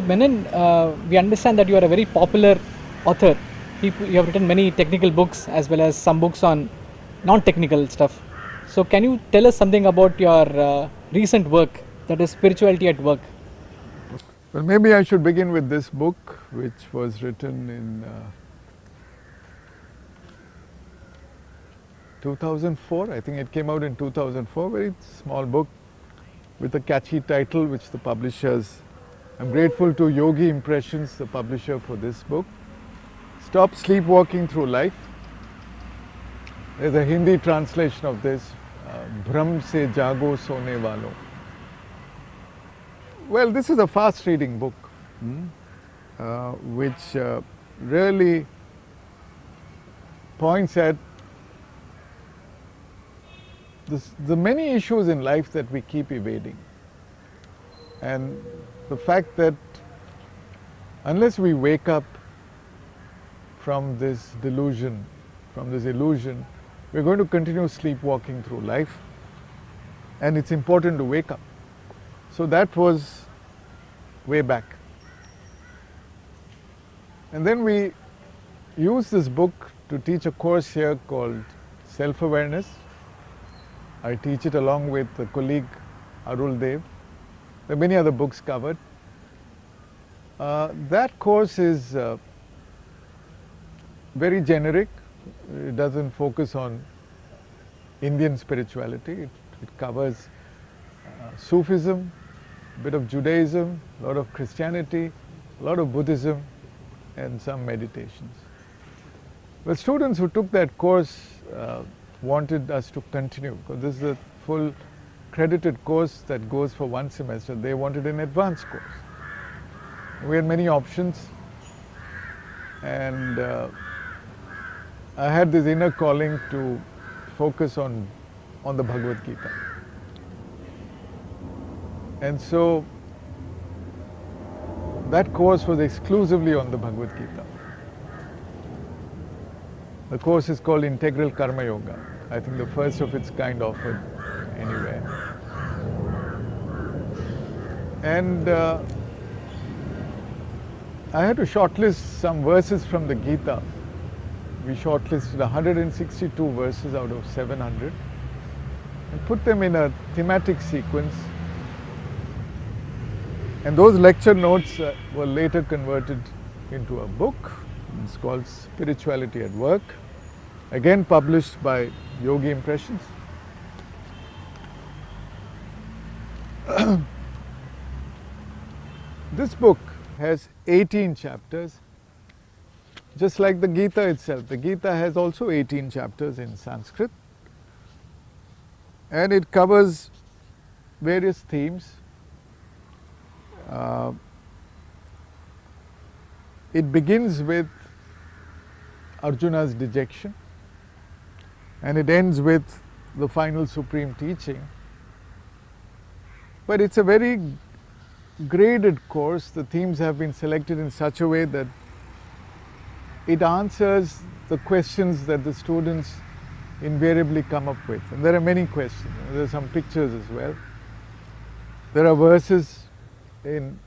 Menon, we understand that you are a very popular author. You have written many technical books as well as some books on non-technical stuff. So can you tell us something about your recent work, that is Spirituality at Work? Well, maybe I should begin with this book, which was written in 2004. I think it came out in 2004, very small book with a catchy title, which the publishers, I'm grateful to Yogi Impressions, the publisher, for this book. Stop Sleepwalking Through Life. There's a Hindi translation of this, Bhram Se Jago Sone Walo. Well, this is a fast reading book, which really points at the many issues in life that we keep evading, and the fact that unless we wake up from this delusion, from this illusion, we're going to continue sleepwalking through life, and it's important to wake up. So that was way back. And then we used this book to teach a course here called Self-Awareness. I teach it along with a colleague, Aurobindo. There are many other books covered. That course is very generic. It doesn't focus on Indian spirituality. It covers Sufism, a bit of Judaism, a lot of Christianity, a lot of Buddhism, and some meditations. But students who took that course wanted us to continue, because this is a full credited course that goes for one semester. They wanted an advanced course. We had many options, and I had this inner calling to focus on the Bhagavad Gita. And so that course was exclusively on the Bhagavad Gita. The course is called Integral Karmayoga. I think the first of its kind offered anywhere. And I had to shortlist some verses from the Gita. We shortlisted 162 verses out of 700 and put them in a thematic sequence. And those lecture notes were later converted into a book. It's called Spirituality at Work, again published by Yogi Impressions. This book has 18 chapters, just like the Gita itself. The Gita has also 18 chapters in Sanskrit, and it covers various themes. It begins with Arjuna's dejection, and it ends with the final supreme teaching. But it's a very graded course. The themes have been selected in such a way that it answers the questions that the students invariably come up with. And there are many questions. There are some pictures as well. There are verses in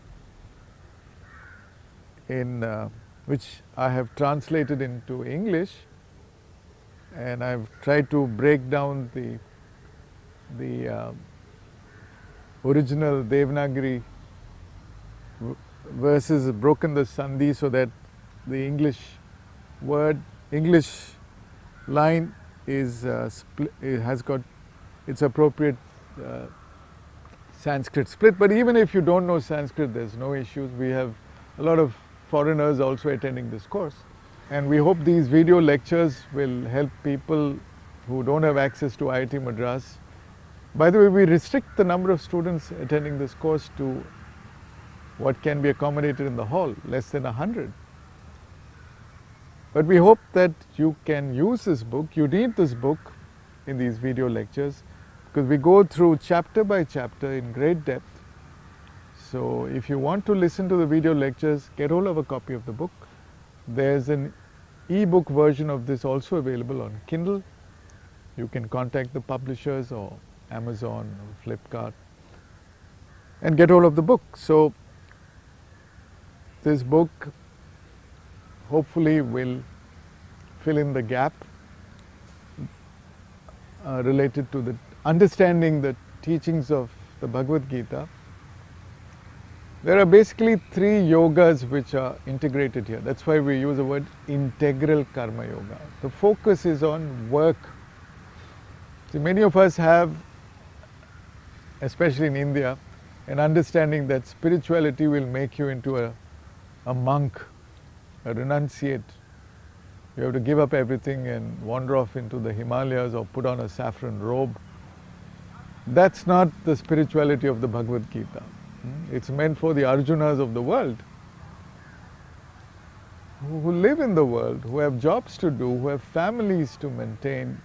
which I have translated into English, and I've tried to break down the original Devanagari verses, broken the sandhi so that the English line is it has got its appropriate Sanskrit split. But even if you don't know Sanskrit, there's no issues. We have a lot of foreigners also attending this course, and we hope these video lectures will help people who don't have access to IIT Madras. By the way, we restrict the number of students attending this course to what can be accommodated in the hall, less than 100. But we hope that you can use this book. You need this book in these video lectures, because we go through chapter by chapter in great depth. So if you want to listen to the video lectures, get hold of a copy of the book. There's an e-book version of this also available on Kindle. You can contact the publishers or Amazon or Flipkart and get hold of the book. So this book hopefully will fill in the gap related to the understanding the teachings of the Bhagavad Gita. There are basically 3 yogas which are integrated here. That's why we use the word Integral Karmayoga. The focus is on work. See, many of us have, especially in India, an understanding that spirituality will make you into a monk, a renunciate. You have to give up everything and wander off into the Himalayas or put on a saffron robe. That's not the spirituality of the Bhagavad Gita. It's meant for the Arjunas of the world, who live in the world, who have jobs to do, who have families to maintain,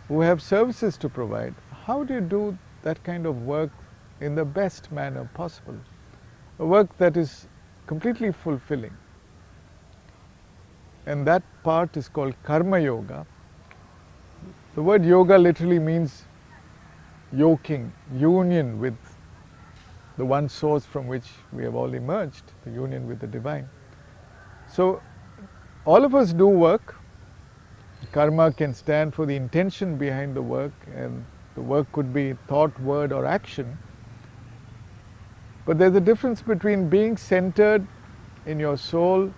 who have services to provide. How do you do that kind of work in the best manner possible? A work that is completely fulfilling. And that part is called Karma Yoga. The word yoga literally means yoking, union with the one source from which we have all emerged, the union with the divine. So all of us do work. Karma can stand for the intention behind the work, and the work could be thought, word or action. But there's a difference between being centered in your soul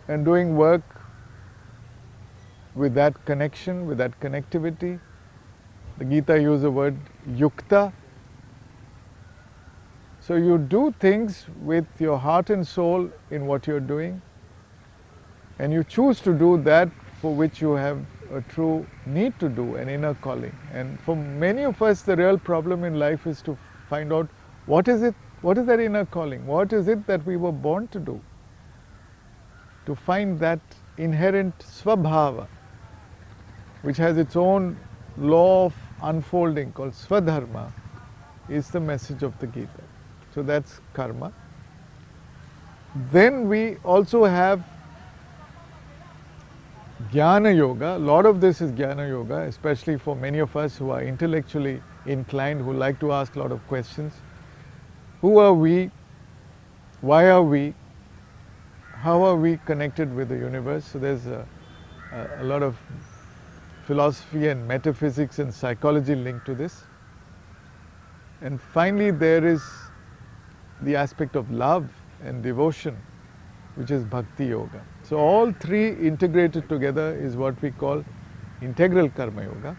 and doing work with that connection, with that connectivity. The Gita uses the word yukta. So you do things with your heart and soul in what you're doing, and you choose to do that for which you have a true need to do, an inner calling. And for many of us, the real problem in life is to find out what is that inner calling? What is it that we were born to do? To find that inherent svabhava, which has its own law of unfolding called swadharma, is the message of the Gita. So that's karma. Then we also have Gyana Yoga. A lot of this is Gyana Yoga, especially for many of us who are intellectually inclined, who like to ask a lot of questions. Who are we? Why are we? How are we connected with the universe? So there's a lot of philosophy and metaphysics and psychology linked to this. And finally, there is the aspect of love and devotion, which is Bhakti Yoga. So all 3 integrated together is what we call Integral Karma Yoga.